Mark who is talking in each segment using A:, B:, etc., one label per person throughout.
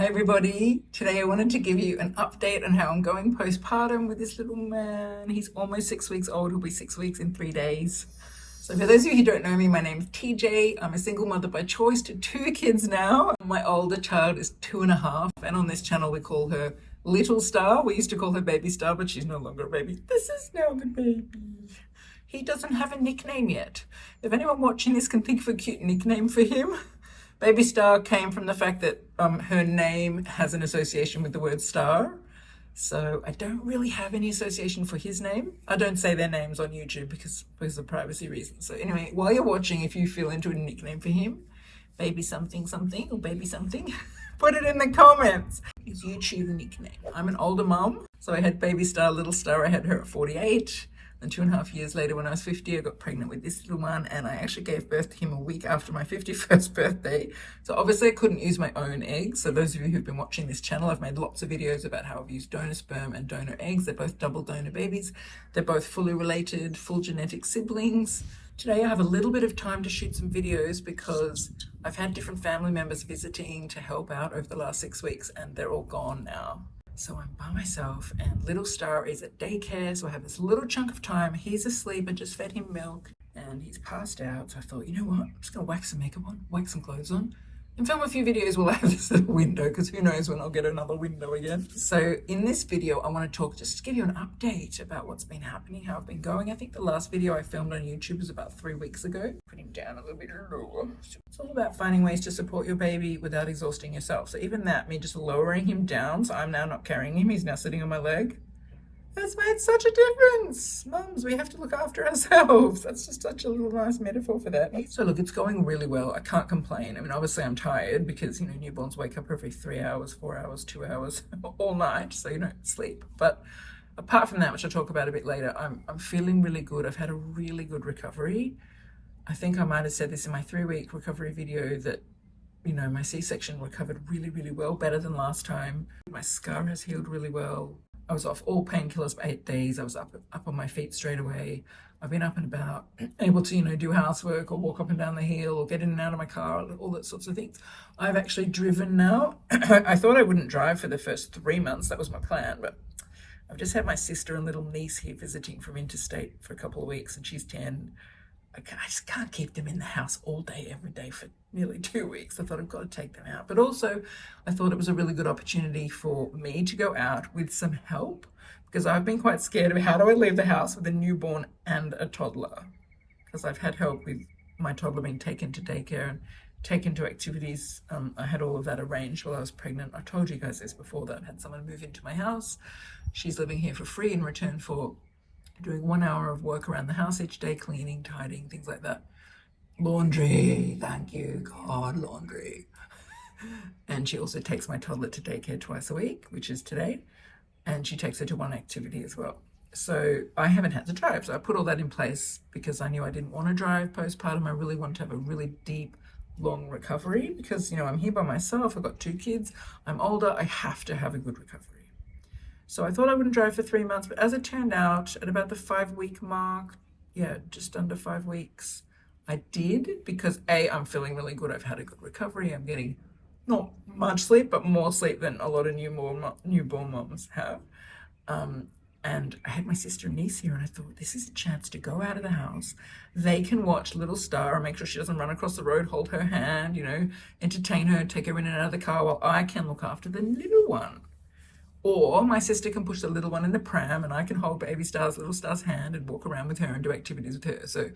A: everybody. Today I wanted to give you an update on how I'm going postpartum with this little man. He's almost 6 weeks old. He'll be 6 weeks in 3 days. So for those of you who don't know me, my name's TJ. I'm a single mother by choice to 2 kids now. My older child is 2.5, and on this channel we call her Little Star. We used to call her Baby Star, but she's no longer a baby. This is now the baby. He doesn't have a nickname yet. If anyone watching this can think of a cute nickname for him, Baby Star came from the fact that her name has an association with the word star. So I don't really have any association for his name. I don't say their names on YouTube because of privacy reasons. So anyway, while you're watching, if you feel into a nickname for him, baby something something or baby something, put it in the comments. His YouTube nickname. I'm an older mom, so I had Baby Star, Little Star. I had her at 48. And 2.5 years later, when I was 50, I got pregnant with this little one, and I actually gave birth to him a week after my 51st birthday. So obviously I couldn't use my own eggs. So those of you who've been watching this channel, I've made lots of videos about how I've used donor sperm and donor eggs. They're both double donor babies. They're both fully related, full genetic siblings. Today I have a little bit of time to shoot some videos because I've had different family members visiting to help out over the last 6 weeks, and they're all gone now. So I'm by myself, and Little Star is at daycare, so I have this little chunk of time. He's asleep. I just fed him milk, and he's passed out. So I thought, you know what? I'm just going to whack some makeup on, whack some clothes on, and film a few videos while I have this little window, because who knows when I'll get another window again. So in this video, I want to talk, just to give you an update about what's been happening, how I've been going. I think the last video I filmed on YouTube was about 3 weeks ago. Put him down a little bit lower. It's all about finding ways to support your baby without exhausting yourself. So even that, me just lowering him down, so I'm now not carrying him, he's now sitting on my leg. That's made such a difference. Mums, we have to look after ourselves. That's just such a little nice metaphor for that. So look, it's going really well. I can't complain. I mean, obviously I'm tired because, newborns wake up every 3 hours, 4 hours, 2 hours, all night, so you don't sleep. But apart from that, which I'll talk about a bit later, I'm feeling really good. I've had a really good recovery. I think I might have said this in my 3-week recovery video that, my C-section recovered really, really well, better than last time. My scar has healed really well. I was off all painkillers for 8 days. I was up on my feet straight away. I've been up and about, able to, do housework or walk up and down the hill or get in and out of my car, all that sorts of things. I've actually driven now. I thought I wouldn't drive for the first 3 months. That was my plan, but I've just had my sister and little niece here visiting from interstate for a couple of weeks, and she's 10. I just can't keep them in the house all day, every day for nearly 2 weeks. I thought I've got to take them out. But also, I thought it was a really good opportunity for me to go out with some help, because I've been quite scared of how do I leave the house with a newborn and a toddler, because I've had help with my toddler being taken to daycare and taken to activities. I had all of that arranged while I was pregnant. I told you guys this before, that I had someone move into my house. She's living here for free in return for doing 1 hour of work around the house each day, cleaning, tidying, things like that. Laundry, thank you, God, laundry. And she also takes my toddler to daycare twice a week, which is today. And she takes her to one activity as well. So I haven't had to drive. So I put all that in place because I knew I didn't want to drive postpartum. I really want to have a really deep, long recovery because, I'm here by myself. I've got 2 kids. I'm older. I have to have a good recovery. So I thought I wouldn't drive for 3 months, but as it turned out, at about the 5-week mark, just under 5 weeks, I did, because A, I'm feeling really good. I've had a good recovery. I'm getting not much sleep, but more sleep than a lot of newborn moms have. And I had my sister and niece here, and I thought, this is a chance to go out of the house. They can watch Little Star and make sure she doesn't run across the road, hold her hand, entertain her, take her in and out of the car, while I can look after the little one. Or my sister can push the little one in the pram, and I can hold Little Star's hand and walk around with her and do activities with her. So,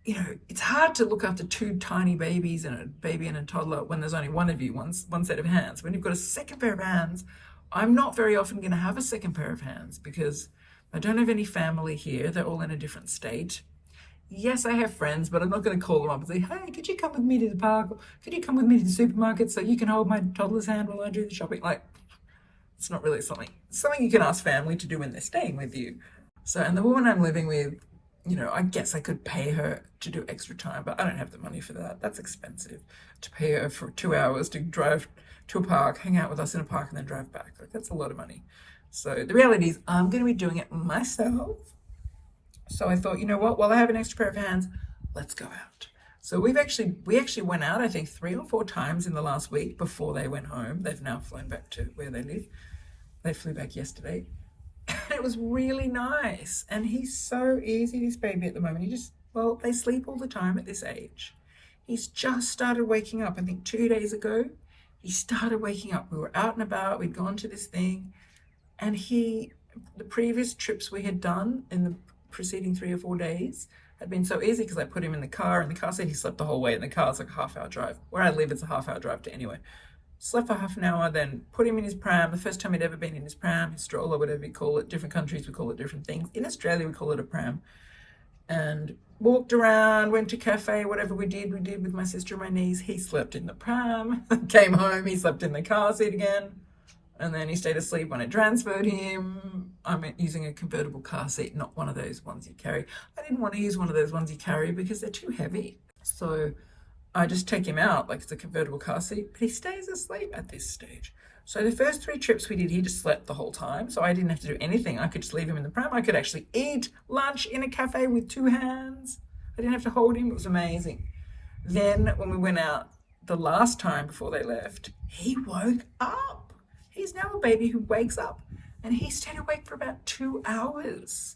A: it's hard to look after 2 tiny babies and a baby and a toddler when there's only one of you, one set of hands. When you've got a second pair of hands, I'm not very often going to have a second pair of hands because I don't have any family here. They're all in a different state. Yes, I have friends, but I'm not going to call them up and say, hey, could you come with me to the park? Or could you come with me to the supermarket so you can hold my toddler's hand while I do the shopping? It's not really something you can ask family to do when they're staying with you. So, and the woman I'm living with, I guess I could pay her to do extra time, but I don't have the money for that. That's expensive, to pay her for 2 hours to drive to a park, hang out with us in a park, and then drive back. That's a lot of money. So the reality is I'm going to be doing it myself. So I thought, you know what, while I have an extra pair of hands, let's go out. So we actually went out, I think 3 or 4 times in the last week before they went home. They've now flown back to where they live. They flew back yesterday. It was really nice. And he's so easy, this baby at the moment. Well, they sleep all the time at this age. He's just started waking up. I think 2 days ago, he started waking up. We were out and about. We'd gone to this thing. And the previous trips we had done in the preceding 3 or 4 days had been so easy because I put him in the car seat. He slept the whole way in the car. It's like a half-hour drive. Where I live, it's a half-hour drive to anywhere. Slept for half an hour, then put him in his pram. The first time he'd ever been in his pram, his stroller, whatever you call it. Different countries, we call it different things. In Australia, we call it a pram. And walked around, went to cafe, whatever we did with my sister and my niece. He slept in the pram. Came home, he slept in the car seat again. And then he stayed asleep when I transferred him. I'm using a convertible car seat, not one of those ones you carry. I didn't want to use one of those ones you carry because they're too heavy. So I just take him out like it's a convertible car seat, but he stays asleep at this stage. So the first 3 trips we did, he just slept the whole time. So I didn't have to do anything. I could just leave him in the pram. I could actually eat lunch in a cafe with 2 hands. I didn't have to hold him. It was amazing. Then when we went out the last time before they left, he woke up. He's now a baby who wakes up, and he stayed awake for about 2 hours.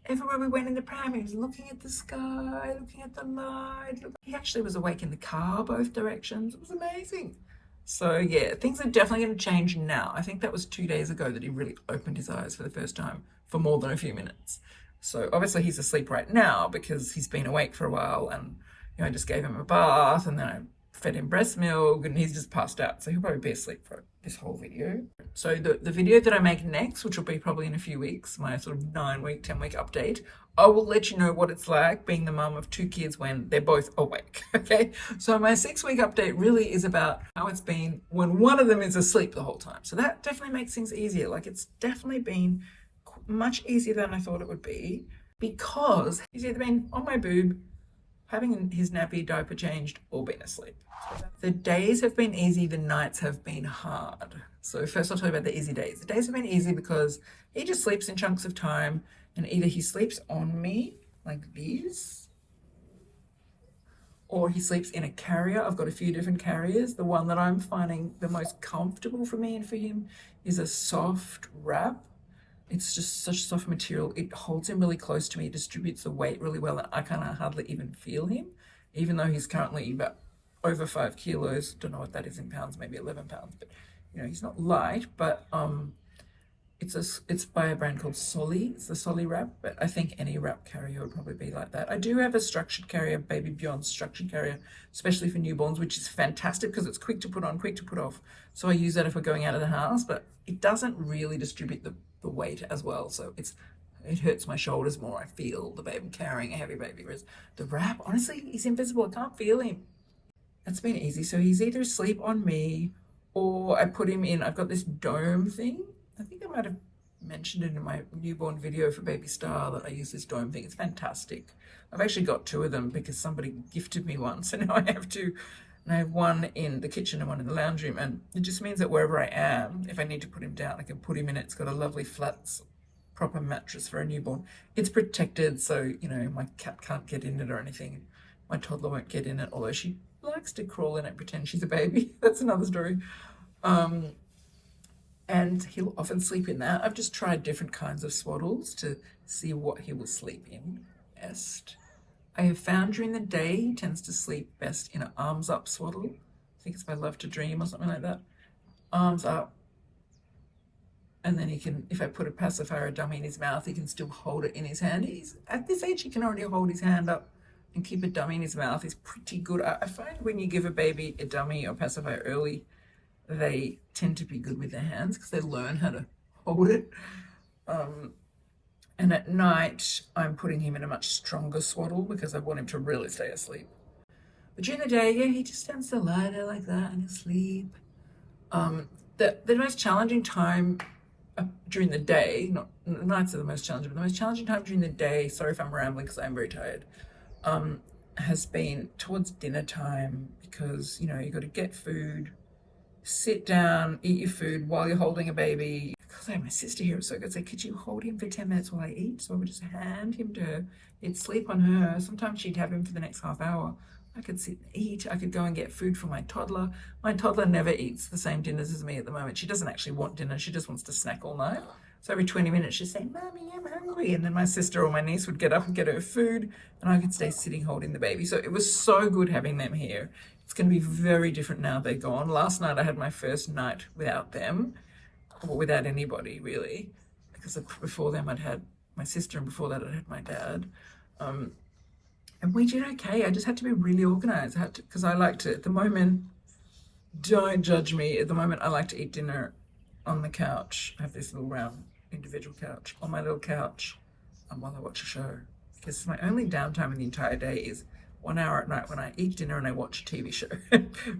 A: Everywhere we went in the pram, he was looking at the sky, looking at the light. He actually was awake in the car both directions. It was amazing. So yeah, things are definitely going to change now. I think that was 2 days ago that he really opened his eyes for the first time for more than a few minutes. So obviously he's asleep right now because he's been awake for a while, and I just gave him a bath, and then I fed him breast milk, and he's just passed out. So he'll probably be asleep for this whole video. So the video that I make next, which will be probably in a few weeks, my sort of 9-week, 10-week update, I will let you know what it's like being the mum of 2 kids when they're both awake, okay? So my 6-week update really is about how it's been when one of them is asleep the whole time. So that definitely makes things easier. Like, it's definitely been much easier than I thought it would be, because he's either been on my boob, having his nappy, diaper changed, or been asleep. The days have been easy, the nights have been hard. So first I'll tell you about the easy days. The days have been easy because he just sleeps in chunks of time, and either he sleeps on me, like this, or he sleeps in a carrier. I've got a few different carriers. The one that I'm finding the most comfortable for me and for him is a soft wrap. It's just such soft material. It holds him really close to me, distributes the weight really well, and I kind of hardly even feel him, even though he's currently about over 5 kilos. Don't know what that is in pounds, maybe 11 pounds, but he's not light. But it's by a brand called Solly. It's the Solly wrap, but I think any wrap carrier would probably be like that. I do have a structured carrier, Baby Beyond's structured carrier, especially for newborns, which is fantastic because it's quick to put on, quick to put off. So I use that if we're going out of the house, but it doesn't really distribute the weight as well. So it hurts my shoulders more. I feel the baby carrying a heavy baby, whereas the wrap, honestly, he's invisible. I can't feel him. That's been easy. So he's either asleep on me, or I put him in, I've got this dome thing. I think I might have mentioned it in my newborn video for Baby Star that I use this dome thing. It's fantastic. I've actually got 2 of them because somebody gifted me one. So now I have 2. And I have one in the kitchen and one in the lounge room. And it just means that wherever I am, if I need to put him down, I can put him in it. It's got a lovely flat, proper mattress for a newborn. It's protected, so, my cat can't get in it or anything. My toddler won't get in it, although she likes to crawl in it, pretend she's a baby. That's another story. And he'll often sleep in that. I've just tried different kinds of swaddles to see what he will sleep in best. I have found during the day he tends to sleep best in an arms up swaddle. I think it's by Love to Dream or something like that. Arms up. And then he can, if I put a pacifier or dummy in his mouth, he can still hold it in his hand. At this age, he can already hold his hand up and keep a dummy in his mouth. He's pretty good. I find when you give a baby a dummy or pacifier early, they tend to be good with their hands because they learn how to hold it. And at night, I'm putting him in a much stronger swaddle because I want him to really stay asleep. But during the day, he just tends to lie there like that and asleep. The most challenging time during the day, not nights are the most challenging, but the most challenging time during the day, sorry if I'm rambling because I'm very tired, has been towards dinner time because, you got to get food, sit down, eat your food while you're holding a baby. Because I have my sister here, it was so good. So could you hold him for 10 minutes while I eat? So I would just hand him to her. He'd sleep on her. Sometimes she'd have him for the next half hour. I could sit and eat. I could go and get food for my toddler. My toddler never eats the same dinners as me at the moment. She doesn't actually want dinner. She just wants to snack all night. So every 20 minutes she'd say, Mommy, I'm hungry. And then my sister or my niece would get up and get her food and I could stay sitting holding the baby. So it was so good having them here. It's going to be very different now they're gone. Last night I had my first night without them, or without anybody really, because before them I'd had my sister and before that I'd had my dad. And we did okay. I just had to be really organized. I had to, because I like to, at the moment, don't judge me. At the moment, I like to eat dinner on the couch. I have this little round individual couch on my little couch while I watch a show. Because my only downtime in the entire day is 1 hour at night when I eat dinner and I watch a TV show.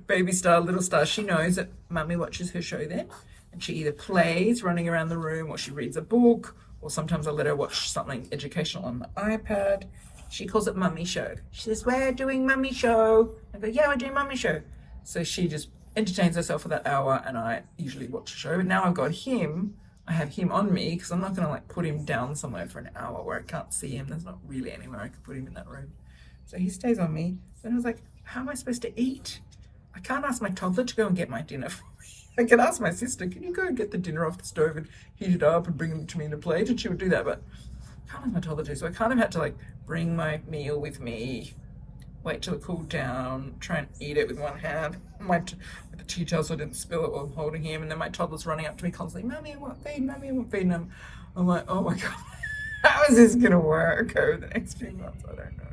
A: Baby Star, Little Star, she knows that Mummy watches her show then. And she either plays running around the room or she reads a book, or sometimes I let her watch something educational on the iPad. She calls it Mummy Show. She says, we're doing Mummy Show. I go, yeah, we're doing Mummy Show. So she just entertains herself for that hour and I usually watch a show. But now I've got him. I have him on me because I'm not going to like put him down somewhere for an hour where I can't see him. There's not really anywhere I could put him in that room. So he stays on me. Then I was like, how am I supposed to eat? I can't ask my toddler to go and get my dinner for me. I can ask my sister, can you go and get the dinner off the stove and heat it up and bring it to me in a plate? And she would do that, but I can't have my toddler do. So I kind of had to like bring my meal with me, wait till it cooled down, try and eat it with one hand, with the tea towel so I didn't spill it while I'm holding him. And then my toddler's running up to me constantly, Mommy, I want feed, Mommy, I want feed. And I'm like, oh my God, how is this going to work over the next few months? I don't know.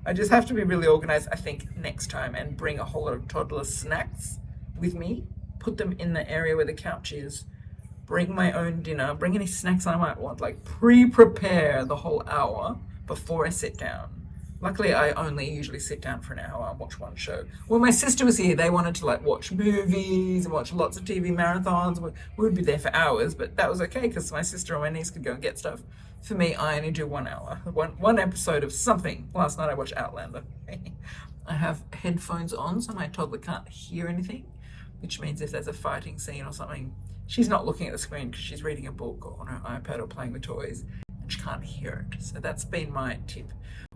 A: I just have to be really organized, I think, next time and bring a whole lot of toddler snacks with me, put them in the area where the couch is, bring my own dinner, bring any snacks I might want, like pre-prepare the whole hour before I sit down. Luckily, I only usually sit down for an hour and watch one show. When my sister was here, they wanted to like watch movies and watch lots of TV marathons. We would be there for hours, but that was okay because my sister or my niece could go and get stuff. For me, I only do 1 hour, one episode of something. Last night I watched Outlander. I have headphones on so my toddler can't hear anything, which means if there's a fighting scene or something, she's not looking at the screen because she's reading a book or on her iPad or playing with toys and she can't hear it. So that's been my tip.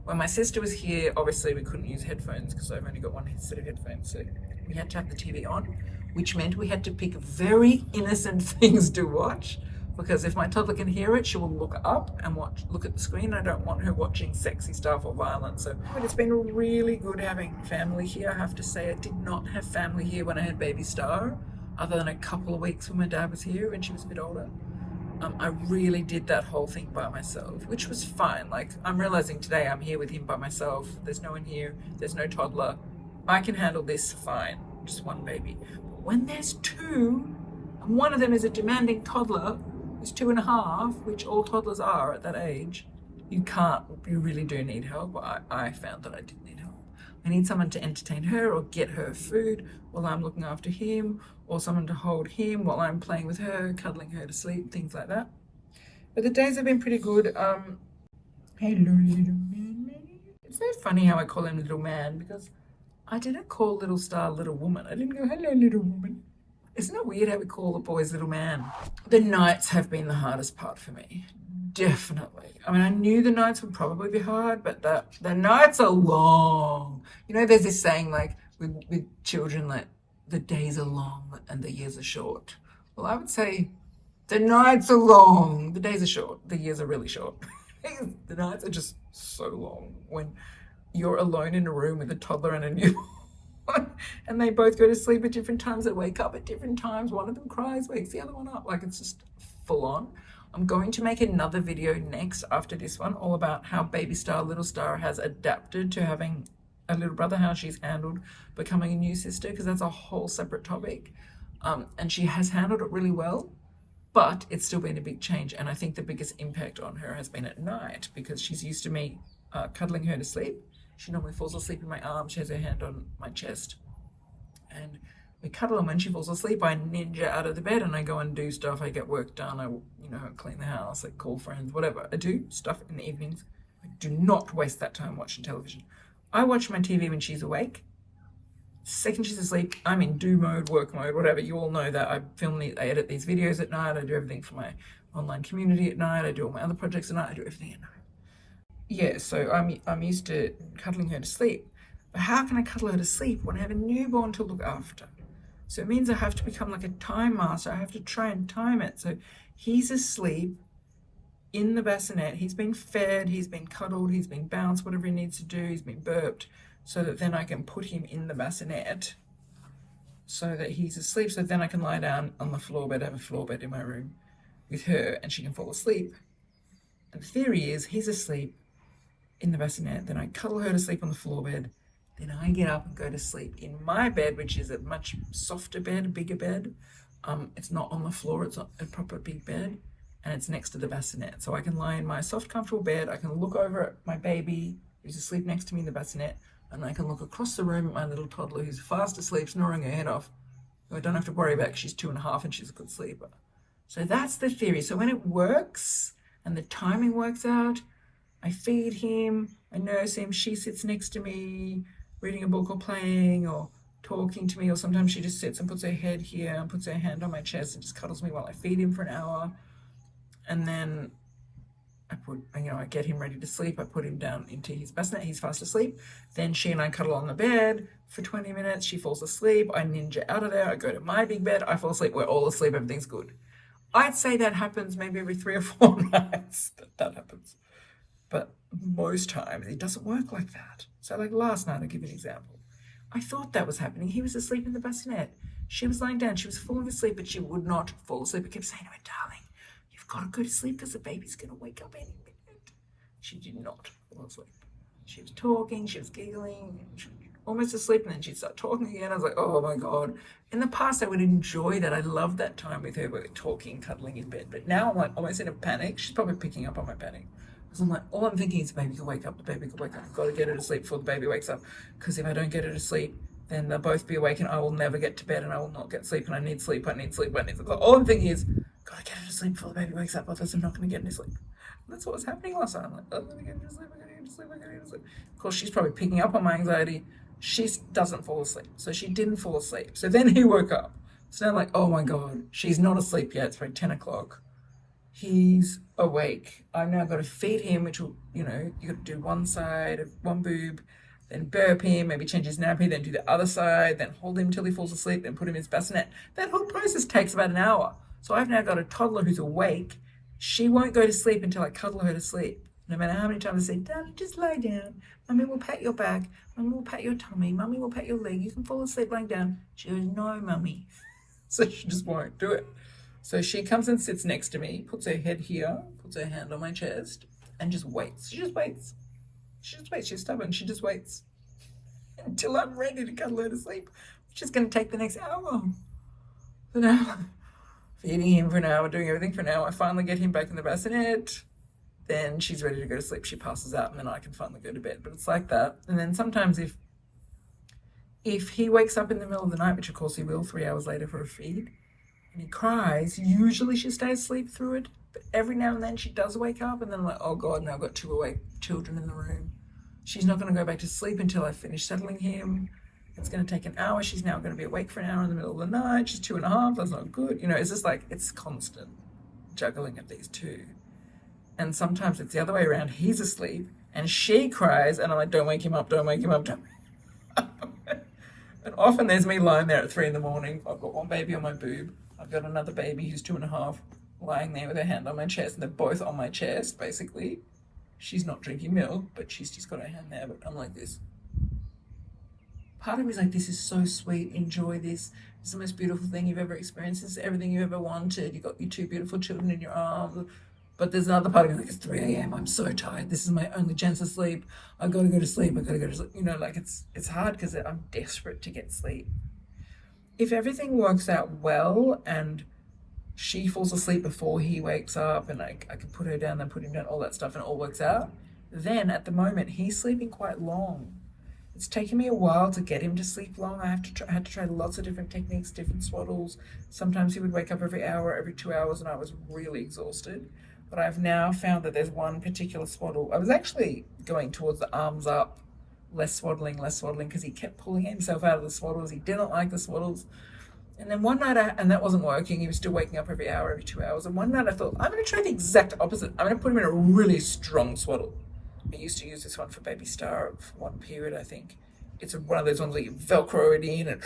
A: When my sister was here, obviously we couldn't use headphones because I've only got one set of headphones. So we had to have the TV on, which meant we had to pick very innocent things to watch because if my toddler can hear it, she will look up and look at the screen. I don't want her watching sexy stuff or violence. So but it's been really good having family here. I have to say I did not have family here when I had Baby Star, other than a couple of weeks when my dad was here when she was a bit older. I really did that whole thing by myself, which was fine. Like I'm realizing today I'm here with him by myself. There's no one here. There's no toddler. I can handle this fine. Just one baby. But when there's two, and one of them is a demanding toddler who's 2.5, which all toddlers are at that age, you really do need help. I found that I did need help. I need someone to entertain her or get her food while I'm looking after him, or someone to hold him while I'm playing with her, cuddling her to sleep, things like that. But the days have been pretty good. Hello, little man. It's so funny how I call him little man because I didn't call Little Star little woman. I didn't go, hello, little woman. Isn't it weird how we call the boys little man? The nights have been the hardest part for me. Definitely. I mean, I knew the nights would probably be hard, but the nights are long. You know, there's this saying like with children, like the days are long and the years are short. Well, I would say the nights are long, the days are short, the years are really short. The nights are just so long when you're alone in a room with a toddler and a newborn and they both go to sleep at different times, they wake up at different times, one of them cries, wakes the other one up, like it's just full on. I'm going to make another video next after this one all about how Baby Star, Little Star has adapted to having a little brother, how she's handled becoming a new sister, because that's a whole separate topic. And she has handled it really well, but it's still been a big change. And I think the biggest impact on her has been at night because she's used to me cuddling her to sleep. She normally falls asleep in my arms. She has her hand on my chest. And we cuddle, and when she falls asleep, I ninja out of the bed and I go and do stuff. I get work done. I, clean the house, I call friends, whatever. I do stuff in the evenings. I do not waste that time watching television. I watch my TV when she's awake. Second she's asleep, I'm in do mode, work mode, whatever. You all know that. I edit these videos at night. I do everything for my online community at night. I do all my other projects at night. I do everything at night. Yeah, so I'm used to cuddling her to sleep. But how can I cuddle her to sleep when I have a newborn to look after? So it means I have to become like a time master. I have to try and time it. So he's asleep in the bassinet. He's been fed, he's been cuddled, he's been bounced, whatever he needs to do, he's been burped, so that then I can put him in the bassinet so that he's asleep. So then I can lie down on the floor bed. I have a floor bed in my room with her and she can fall asleep. And the theory is he's asleep in the bassinet, then I cuddle her to sleep on the floor bed, then I get up and go to sleep in my bed, which is a much softer bed, a bigger bed. It's not on the floor, it's a proper big bed, and it's next to the bassinet. So I can lie in my soft, comfortable bed, I can look over at my baby who's asleep next to me in the bassinet, and I can look across the room at my little toddler who's fast asleep, snoring her head off, who I don't have to worry about because she's 2.5 and she's a good sleeper. So that's the theory. So when it works and the timing works out, I feed him, I nurse him, she sits next to me, reading a book or playing or talking to me, or sometimes she just sits and puts her head here and puts her hand on my chest and just cuddles me while I feed him for an hour. And then I get him ready to sleep. I put him down into his bassinet. He's fast asleep. Then she and I cuddle on the bed for 20 minutes. She falls asleep. I ninja out of there. I go to my big bed. I fall asleep. We're all asleep. Everything's good. I'd say that happens maybe every 3 or 4 nights that happens. But most times it doesn't work like that. So like last night, I'll give you an example. I thought that was happening. He was asleep in the bassinet. She was lying down. She was falling asleep, but she would not fall asleep. I kept saying to her, darling, you've got to go to sleep because the baby's going to wake up any minute. She did not fall asleep. She was talking, she was giggling, she was almost asleep, and then she'd start talking again. I was like, oh my God. In the past, I would enjoy that. I loved that time with her, where we're talking, cuddling in bed. But now I'm like almost in a panic. She's probably picking up on my panic. Because I'm like, all I'm thinking is the baby could wake up, the baby could wake up. I've got to get her to sleep before the baby wakes up. Because if I don't get her to sleep, then they'll both be awake and I will never get to bed and I will not get sleep and I need sleep, I need sleep, I need sleep. All I'm thinking is, gotta get her to sleep before the baby wakes up, otherwise I'm not going to get any sleep. And that's what was happening last night. I'm like, I'm going to get her to sleep, I'm going to get her to sleep, I'm going to get her to sleep. Of course, she's probably picking up on my anxiety. She doesn't fall asleep. So she didn't fall asleep. So then he woke up. So now I'm like, oh my God, she's not asleep yet. It's probably 10 o'clock. He's awake. I've now got to feed him, which will, you got to do one side of one boob, then burp him, maybe change his nappy, then do the other side, then hold him till he falls asleep, then put him in his bassinet. That whole process takes about an hour. So I've now got a toddler who's awake. She won't go to sleep until I cuddle her to sleep. No matter how many times I say, darling, just lie down. Mummy will pat your back. Mummy will pat your tummy. Mummy will pat your leg. You can fall asleep lying down. She goes, no, Mummy. So she just won't do it. So she comes and sits next to me, puts her head here, puts her hand on my chest, and just waits. She just waits. She just waits. She's stubborn. She just waits until I'm ready to cuddle her to sleep, which is going to take the next hour. So now, feeding him for an hour, doing everything for an hour. I finally get him back in the bassinet. Then she's ready to go to sleep. She passes out, and then I can finally go to bed. But it's like that. And then sometimes if he wakes up in the middle of the night, which of course he will 3 hours later for a feed, and he cries, usually she stays asleep through it. But every now and then she does wake up, and then I'm like, oh God, now I've got 2 awake children in the room. She's not going to go back to sleep until I finish settling him. It's going to take an hour. She's now going to be awake for an hour in the middle of the night. She's 2.5. That's not good. It's just like, it's constant juggling of these two. And sometimes it's the other way around. He's asleep and she cries, and I'm like, don't wake him up, don't wake him up, don't wake him up. And often there's me lying there at 3 a.m. I've got one baby on my boob. I've got another baby who's 2.5 lying there with her hand on my chest, and they're both on my chest, basically. She's not drinking milk, but she's just got her hand there, but I'm like this. Part of me is like, this is so sweet, enjoy this. It's the most beautiful thing you've ever experienced. This is everything you ever wanted. You've got your 2 beautiful children in your arms. But there's another part of me like, it's 3 a.m. I'm so tired. This is my only chance of sleep. I've got to go to sleep. I've got to go to sleep. It's hard because I'm desperate to get sleep. If everything works out well and she falls asleep before he wakes up and I can put her down, then put him down, all that stuff, and it all works out, then at the moment he's sleeping quite long. It's taken me a while to get him to sleep long. I had to try lots of different techniques, different swaddles. Sometimes he would wake up every hour, every 2 hours, and I was really exhausted. But I've now found that there's one particular swaddle. I was actually going towards the arms up, less swaddling, because he kept pulling himself out of the swaddles. He didn't like the swaddles. And then one night, and that wasn't working. He was still waking up every hour, every 2 hours. And one night I thought, I'm going to try the exact opposite. I'm going to put him in a really strong swaddle. I used to use this one for Baby Star for one period, I think. it's one of those ones that you Velcro it in and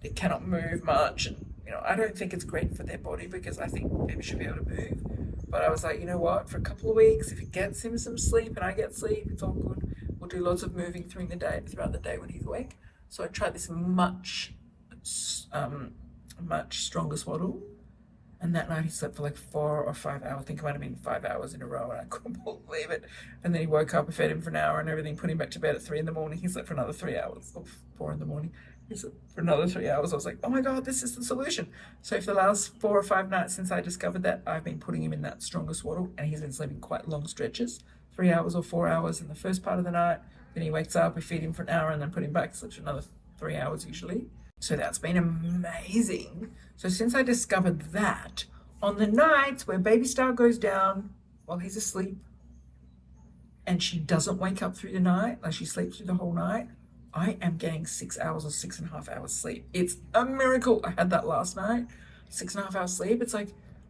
A: they cannot move much. And, I don't think it's great for their body because I think baby should be able to move. But I was like, you know what, for a couple of weeks, if he gets him some sleep and I get sleep, it's all good. We'll do lots of moving throughout the day when he's awake. So I tried this much stronger swaddle. And that night he slept for like 4 or 5 hours. I think it might have been 5 hours in a row, and I couldn't believe it. And then he woke up, I fed him for an hour and everything, put him back to bed at 3 in the morning. He slept for another 3 hours, or 4 in the morning. He slept for another 3 hours. I was like, oh my God, this is the solution. So for the last 4 or 5 nights since I discovered that, I've been putting him in that stronger swaddle, and he's been sleeping quite long stretches, 3 hours or 4 hours in the first part of the night. Then he wakes up, we feed him for an hour and then put him back, sleeps for another 3 hours usually. So that's been amazing. So since I discovered that, on the nights where baby Star goes down while he's asleep and she doesn't wake up through the night, like she sleeps through the whole night, I am getting 6 hours or 6.5 hours sleep. It's a miracle. I had that last night, 6.5 hours sleep. It's like,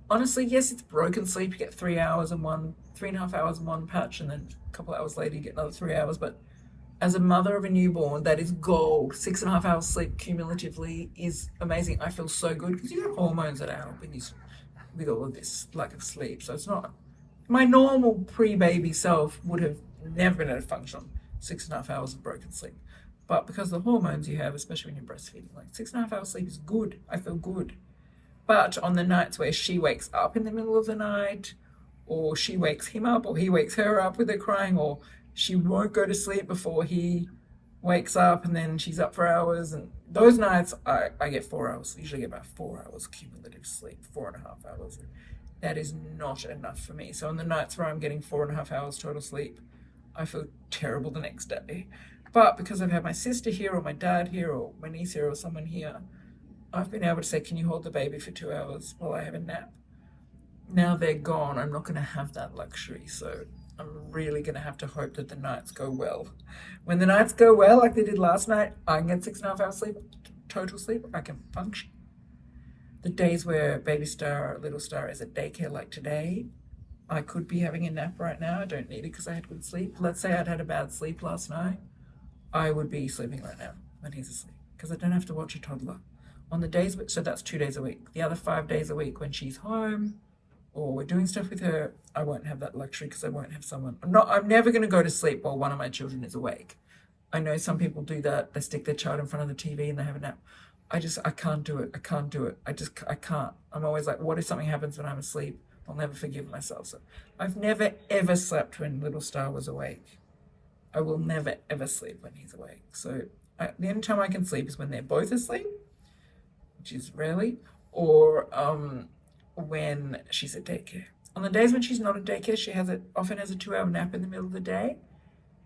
A: honestly, yes, it's broken sleep. You get 3 hours and 3.5 hours in one patch, and then a couple of hours later you get another 3 hours. But as a mother of a newborn, that is gold. 6.5 hours sleep cumulatively is amazing. I feel so good because you have hormones that are helping you with all of this lack of sleep. So it's not, my normal pre-baby self would have never been able to function on 6.5 hours of broken sleep. But because of the hormones you have, especially when you're breastfeeding, like 6.5 hours sleep is good. I feel good. But on the nights where she wakes up in the middle of the night, or she wakes him up, or he wakes her up with her crying, or she won't go to sleep before he wakes up and then she's up for hours, and those nights I get 4 hours, usually get about 4 hours cumulative sleep, 4.5 hours. That is not enough for me. So on the nights where I'm getting 4.5 hours total sleep, I feel terrible the next day. But because I've had my sister here or my dad here or my niece here or someone here, I've been able to say, can you hold the baby for 2 hours while I have a nap? Now they're gone, I'm not going to have that luxury. So I'm really going to have to hope that the nights go well. When the nights go well, like they did last night, I can get 6.5 hours sleep, total sleep, I can function. The days where baby Star, little Star is at daycare like today, I could be having a nap right now. I don't need it because I had good sleep. Let's say I'd had a bad sleep last night, I would be sleeping right now when he's asleep because I don't have to watch a toddler. On the days, so that's 2 days a week. The other 5 days a week when she's home or we're doing stuff with her, I won't have that luxury because I won't have someone. I'm never going to go to sleep while one of my children is awake. I know some people do that. They stick their child in front of the TV and they have a nap. I can't do it. I can't. I'm always like, what if something happens when I'm asleep? I'll never forgive myself. So I've never, ever slept when little Star was awake. I will never, ever sleep when he's awake. So the only time I can sleep is when they're both asleep, which is rarely, or when she's at daycare. On the days when she's not at daycare, she often has a 2-hour nap in the middle of the day.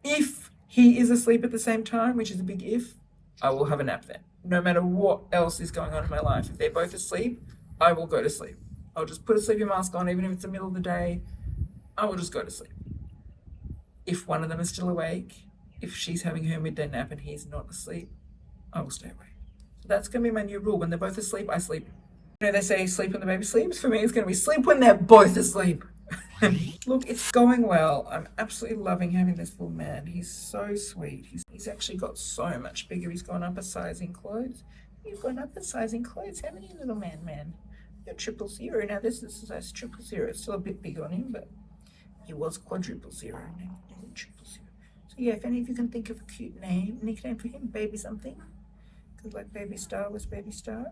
A: If he is asleep at the same time, which is a big if, I will have a nap then. No matter what else is going on in my life. If they're both asleep, I will go to sleep. I'll just put a sleeping mask on, even if it's the middle of the day. I will just go to sleep. If one of them is still awake, if she's having her midday nap and he's not asleep, I will stay awake. So that's going to be my new rule. When they're both asleep, I sleep. They say sleep when the baby sleeps. For me, it's going to be sleep when they're both asleep. Look, it's going well. I'm absolutely loving having this little man. He's so sweet. He's actually got so much bigger. He's gone up a size in clothes. You've gone up a size in clothes, haven't you, little man? You're 000. Now this is a size 000. It's still a bit big on him, but he was 400. Now he's 000. So yeah, if any of you can think of a cute nickname for him, baby something. Because like baby Star was baby Star.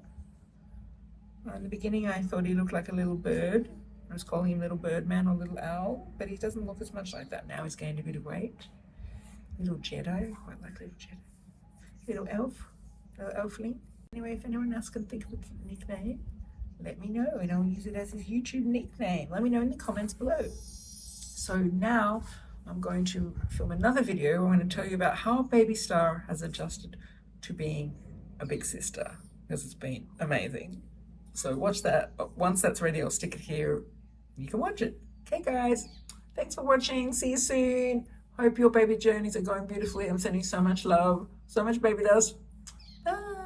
A: In the beginning, I thought he looked like a little bird. I was calling him Little Birdman or Little Owl, but he doesn't look as much like that now. He's gained a bit of weight. Little Jedi, quite like Little Jedi. Little elf, little elfling. Anyway, if anyone else can think of a cute nickname, let me know and I'll use it as his YouTube nickname. Let me know in the comments below. So now I'm going to film another video. I'm going to tell you about how baby Star has adjusted to being a big sister, because it's been amazing. So watch that. Once that's ready, I'll stick it here. You can watch it. Okay, guys. Thanks for watching. See you soon. Hope your baby journeys are going beautifully. I'm sending you so much love, so much baby dust. Bye.